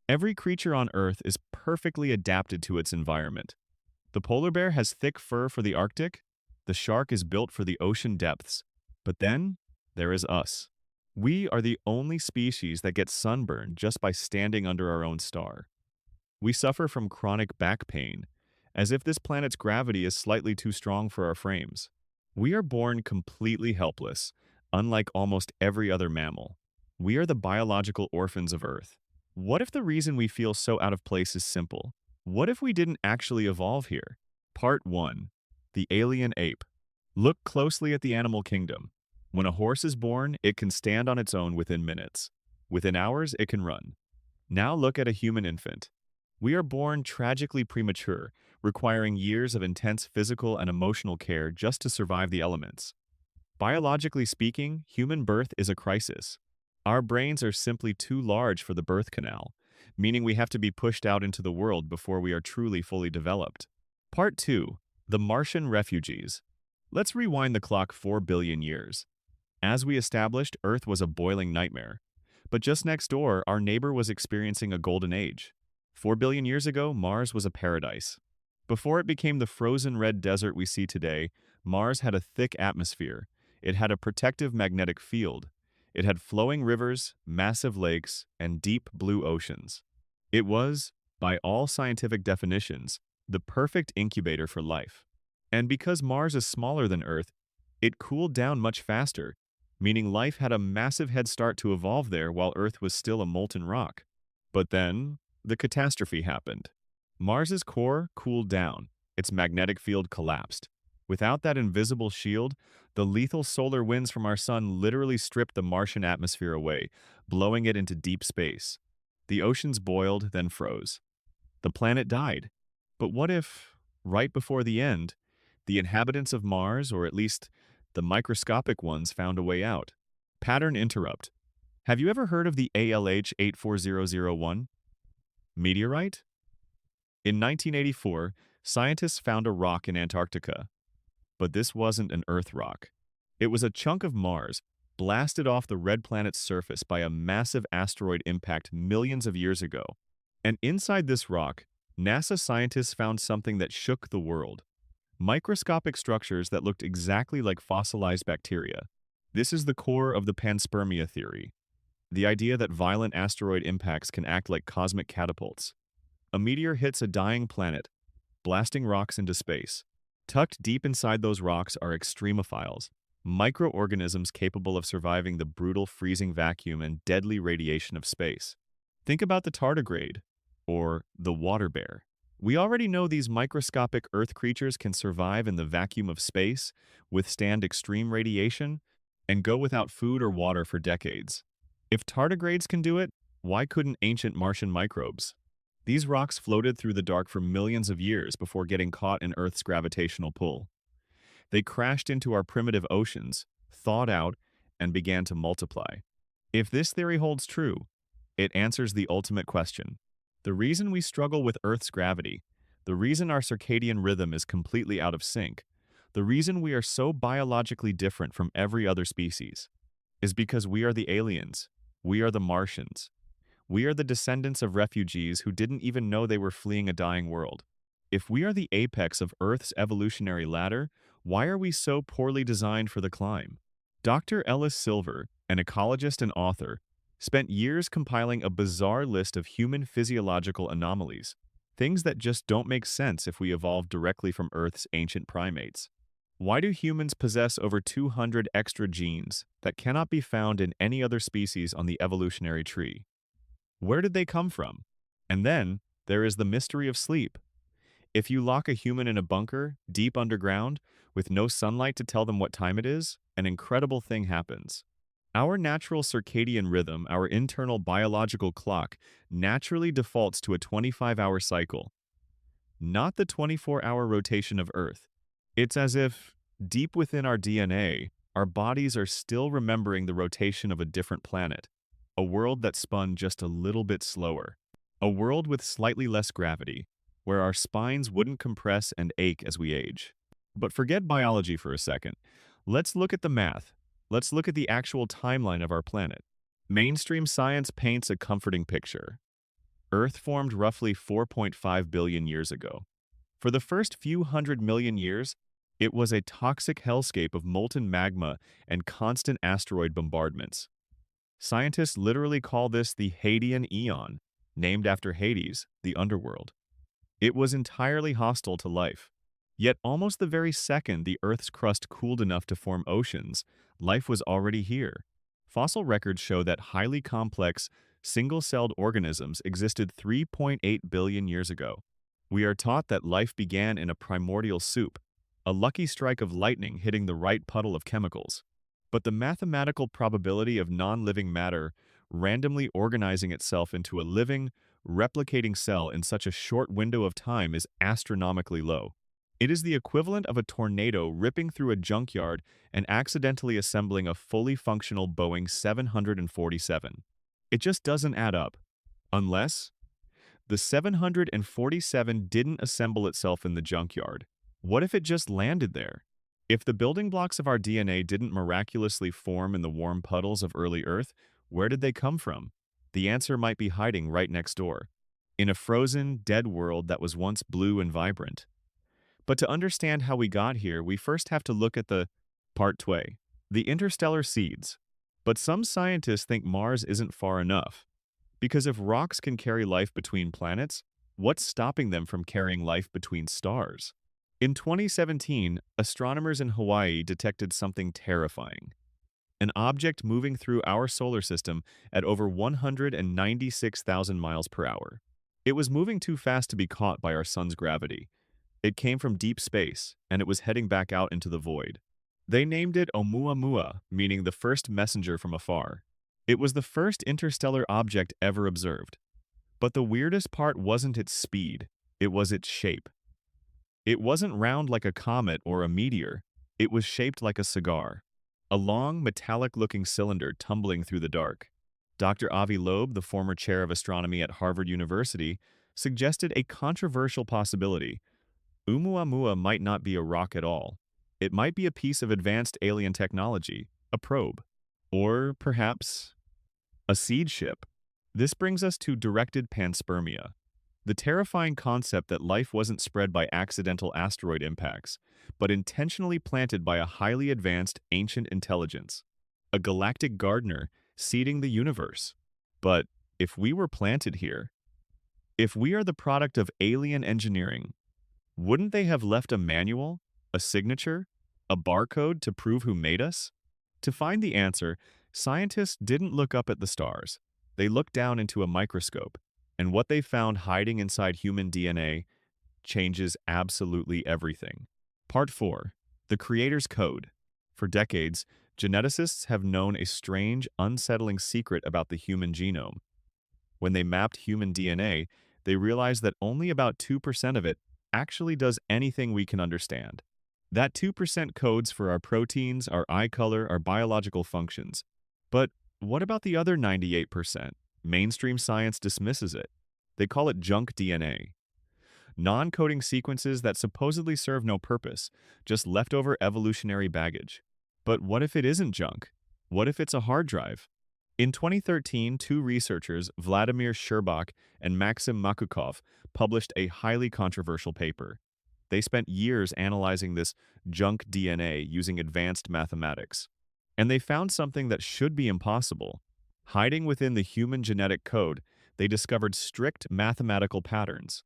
Every creature on Earth is perfectly adapted to its environment. The polar bear has thick fur for the Arctic, the shark is built for the ocean depths, but then there is us. We are the only species that gets sunburned just by standing under our own star. We suffer from chronic back pain, as if this planet's gravity is slightly too strong for our frames. We are born completely helpless, unlike almost every other mammal. We are the biological orphans of Earth. What if the reason we feel so out of place is simple? What if we didn't actually evolve here? Part 1. The Alien Ape. Look closely at the animal kingdom. When a horse is born, it can stand on its own within minutes. Within hours, it can run. Now look at a human infant. We are born tragically premature, requiring years of intense physical and emotional care just to survive the elements. Biologically speaking, human birth is a crisis. Our brains are simply too large for the birth canal, meaning we have to be pushed out into the world before we are truly fully developed. Part 2. The Martian Refugees. Let's rewind the clock 4 billion years. As we established, Earth was a boiling nightmare. But just next door, our neighbor was experiencing a golden age. 4 billion years ago, Mars was a paradise. Before it became the frozen red desert we see today, Mars had a thick atmosphere. It had a protective magnetic field. It had flowing rivers, massive lakes, and deep blue oceans. It was, by all scientific definitions, the perfect incubator for life. And because Mars is smaller than Earth, it cooled down much faster, meaning life had a massive head start to evolve there while Earth was still a molten rock. But then, the catastrophe happened. Mars's core cooled down, its magnetic field collapsed. Without that invisible shield, the lethal solar winds from our sun literally stripped the Martian atmosphere away, blowing it into deep space. The oceans boiled, then froze. The planet died. But what if, right before the end, the inhabitants of Mars, or at least the microscopic ones, found a way out? Pattern interrupt. Have you ever heard of the ALH 84001? Meteorite? In 1984, scientists found a rock in Antarctica. But this wasn't an Earth rock. It was a chunk of Mars, blasted off the red planet's surface by a massive asteroid impact millions of years ago. And inside this rock, NASA scientists found something that shook the world. Microscopic structures that looked exactly like fossilized bacteria. This is the core of the Panspermia Theory. The idea that violent asteroid impacts can act like cosmic catapults. A meteor hits a dying planet, blasting rocks into space. Tucked deep inside those rocks are extremophiles, microorganisms capable of surviving the brutal freezing vacuum and deadly radiation of space. Think about the tardigrade, or the water bear. We already know these microscopic Earth creatures can survive in the vacuum of space, withstand extreme radiation, and go without food or water for decades. If tardigrades can do it, why couldn't ancient Martian microbes? These rocks floated through the dark for millions of years before getting caught in Earth's gravitational pull. They crashed into our primitive oceans, thawed out, and began to multiply. If this theory holds true, it answers the ultimate question. The reason we struggle with Earth's gravity, the reason our circadian rhythm is completely out of sync, the reason we are so biologically different from every other species, is because we are the aliens. We are the Martians. We are the descendants of refugees who didn't even know they were fleeing a dying world. If we are the apex of Earth's evolutionary ladder, why are we so poorly designed for the climb? Dr. Ellis, an ecologist and author, spent years compiling a bizarre list of human physiological anomalies, things that just don't make sense if we evolved directly from Earth's ancient primates. Why do humans possess over 200 extra genes that cannot be found in any other species on the evolutionary tree? Where did they come from? And then, there is the mystery of sleep. If you lock a human in a bunker, deep underground, with no sunlight to tell them what time it is, an incredible thing happens. Our natural circadian rhythm, our internal biological clock, naturally defaults to a 25-hour cycle, not the 24-hour rotation of Earth. It's as if, deep within our DNA, our bodies are still remembering the rotation of a different planet. A world that spun just a little bit slower. A world with slightly less gravity, where our spines wouldn't compress and ache as we age. But forget biology for a second. Let's look at the math. Let's look at the actual timeline of our planet. Mainstream science paints a comforting picture. Earth formed roughly 4.5 billion years ago. For the first few hundred million years, it was a toxic hellscape of molten magma and constant asteroid bombardments. Scientists literally call this the Hadean Eon, named after Hades, the underworld. It was entirely hostile to life. Yet almost the very second the Earth's crust cooled enough to form oceans, life was already here. Fossil records show that highly complex, single-celled organisms existed 3.8 billion years ago. We are taught that life began in a primordial soup, a lucky strike of lightning hitting the right puddle of chemicals. But the mathematical probability of non-living matter randomly organizing itself into a living, replicating cell in such a short window of time is astronomically low. It is the equivalent of a tornado ripping through a junkyard and accidentally assembling a fully functional Boeing 747. It just doesn't add up. Unless the 747 didn't assemble itself in the junkyard. What if it just landed there? If the building blocks of our DNA didn't miraculously form in the warm puddles of early Earth, where did they come from? The answer might be hiding right next door, in a frozen, dead world that was once blue and vibrant. But to understand how we got here, we first have to look at the part 2, the interstellar seeds. But some scientists think Mars isn't far enough. Because if rocks can carry life between planets, what's stopping them from carrying life between stars? In 2017, astronomers in Hawaii detected something terrifying. An object moving through our solar system at over 196,000 miles per hour. It was moving too fast to be caught by our sun's gravity. It came from deep space, and it was heading back out into the void. They named it Oumuamua, meaning the first messenger from afar. It was the first interstellar object ever observed. But the weirdest part wasn't its speed, it was its shape. It wasn't round like a comet or a meteor, it was shaped like a cigar. A long, metallic-looking cylinder tumbling through the dark. Dr. Avi Loeb, the former chair of astronomy at Harvard University, suggested a controversial possibility. Oumuamua might not be a rock at all. It might be a piece of advanced alien technology, a probe. Or, perhaps, a seed ship. This brings us to directed panspermia, the terrifying concept that life wasn't spread by accidental asteroid impacts, but intentionally planted by a highly advanced ancient intelligence, a galactic gardener seeding the universe. But if we were planted here, if we are the product of alien engineering, wouldn't they have left a manual, a signature, a barcode to prove who made us? To find the answer, scientists didn't look up at the stars. They looked down into a microscope, and what they found hiding inside human DNA changes absolutely everything. Part 4. The Creator's Code. For decades, geneticists have known a strange, unsettling secret about the human genome. When they mapped human DNA, they realized that only about 2% of it actually does anything we can understand. That 2% codes for our proteins, our eye color, our biological functions. But what about the other 98%? Mainstream science dismisses it. They call it junk DNA. Non-coding sequences that supposedly serve no purpose, just leftover evolutionary baggage. But what if it isn't junk? What if it's a hard drive? In 2013, two researchers, Vladimir Sherbak and Maxim Makukov, published a highly controversial paper. They spent years analyzing this junk DNA using advanced mathematics. And they found something that should be impossible. Hiding within the human genetic code, they discovered strict mathematical patterns.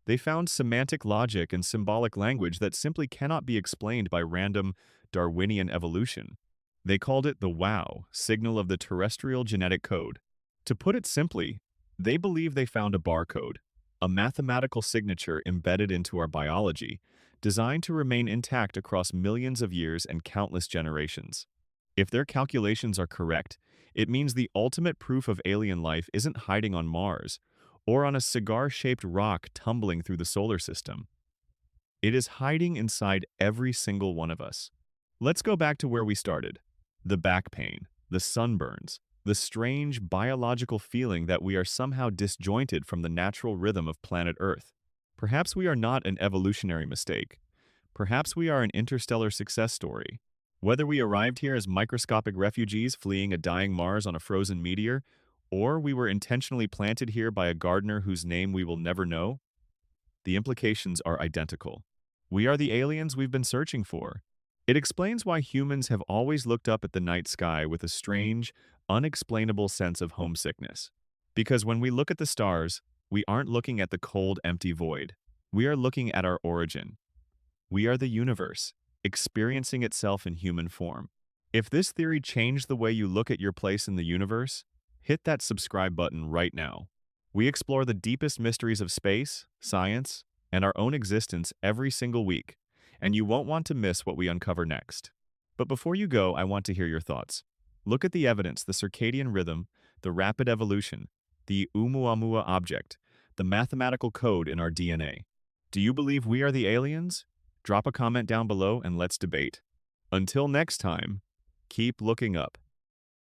They found semantic logic and symbolic language that simply cannot be explained by random Darwinian evolution. They called it the WOW, signal of the terrestrial genetic code. To put it simply, they believe they found a barcode, a mathematical signature embedded into our biology, designed to remain intact across millions of years and countless generations. If their calculations are correct, it means the ultimate proof of alien life isn't hiding on Mars, or on a cigar-shaped rock tumbling through the solar system. It is hiding inside every single one of us. Let's go back to where we started. The back pain, the sunburns, the strange biological feeling that we are somehow disjointed from the natural rhythm of planet Earth. Perhaps we are not an evolutionary mistake. Perhaps we are an interstellar success story. Whether we arrived here as microscopic refugees fleeing a dying Mars on a frozen meteor, or we were intentionally planted here by a gardener whose name we will never know, the implications are identical. We are the aliens we've been searching for. It explains why humans have always looked up at the night sky with a strange, unexplainable sense of homesickness. Because when we look at the stars, we aren't looking at the cold, empty void. We are looking at our origin. We are the universe, experiencing itself in human form. If this theory changed the way you look at your place in the universe, hit that subscribe button right now. We explore the deepest mysteries of space, science, and our own existence every single week, and you won't want to miss what we uncover next. But before you go, I want to hear your thoughts. Look at the evidence, the circadian rhythm, the rapid evolution, the Oumuamua object, the mathematical code in our DNA. Do you believe we are the aliens? Drop a comment down below and let's debate. Until next time, keep looking up.